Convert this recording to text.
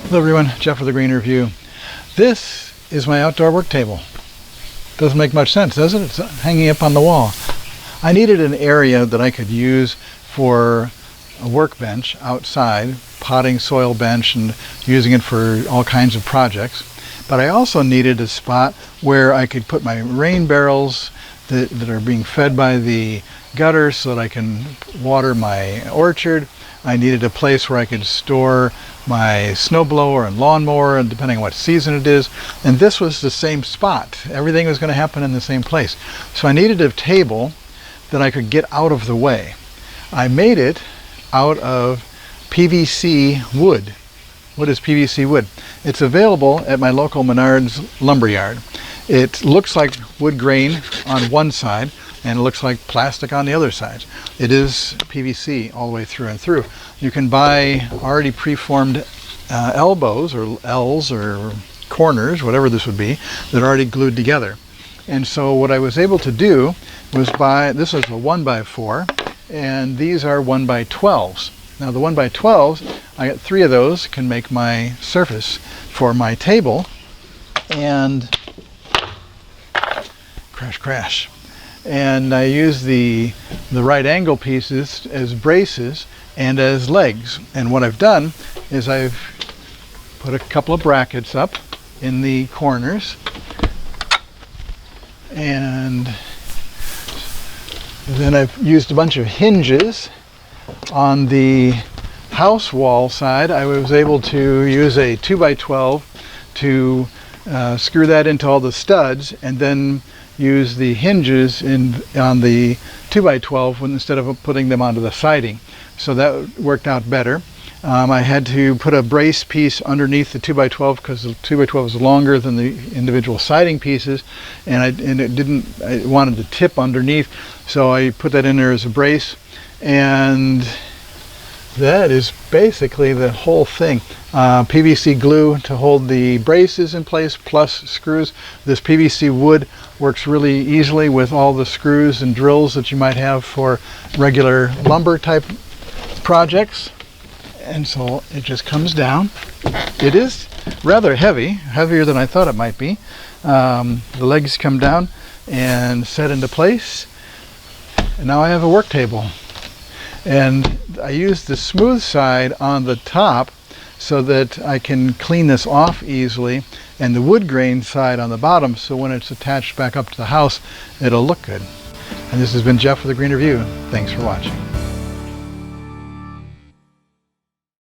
Hello everyone, Jeff with the Green Review. This is my outdoor work table. Doesn't make much sense, does it? It's hanging up on the wall. I needed an area that I could use for a workbench outside, potting soil bench and using it for all kinds of projects. But I also needed a spot where I could put my rain barrels that are being fed by the gutter so that I can water my orchard. I needed a place where I could store my snowblower and lawnmower, and depending on what season it is. And this was the same spot. Everything was going to happen in the same place. So I needed a table that I could get out of the way. I made it out of PVC wood. What is PVC wood? It's available at my local Menards lumberyard. It looks like wood grain on one side, and it looks like plastic on the other side. It is PVC all the way through and through. You can buy already preformed elbows or L's or corners, whatever this would be, that are already glued together. And so what I was able to do was buy, this is a 1x4, and these are 1x12s. Now the 1x12s, I got 3 of those, can make my surface for my table, and crash. And I use the right angle pieces as braces and as legs. And what I've done is I've put a couple of brackets up in the corners, and then I've used a bunch of hinges on the house wall side. I was able to use a 2x12 to screw that into all the studs, and then use the hinges on the 2x12 instead of putting them onto the siding. So that worked out better. I had to put a brace piece underneath the 2x12 because the 2x12 is longer than the individual siding pieces, and I wanted to tip underneath, so I put that in there as a brace. And that is basically the whole thing. PVC glue to hold the braces in place, plus screws. This PVC wood works really easily with all the screws and drills that you might have for regular lumber type projects. And so it just comes down. It is rather heavy, heavier than I thought it might be. The legs come down and set into place. And now I have a work table. And I use the smooth side on the top so that I can clean this off easily, and the wood grain side on the bottom, so when it's attached back up to the house, it'll look good. And this has been Jeff with the Green Review. Thanks for watching.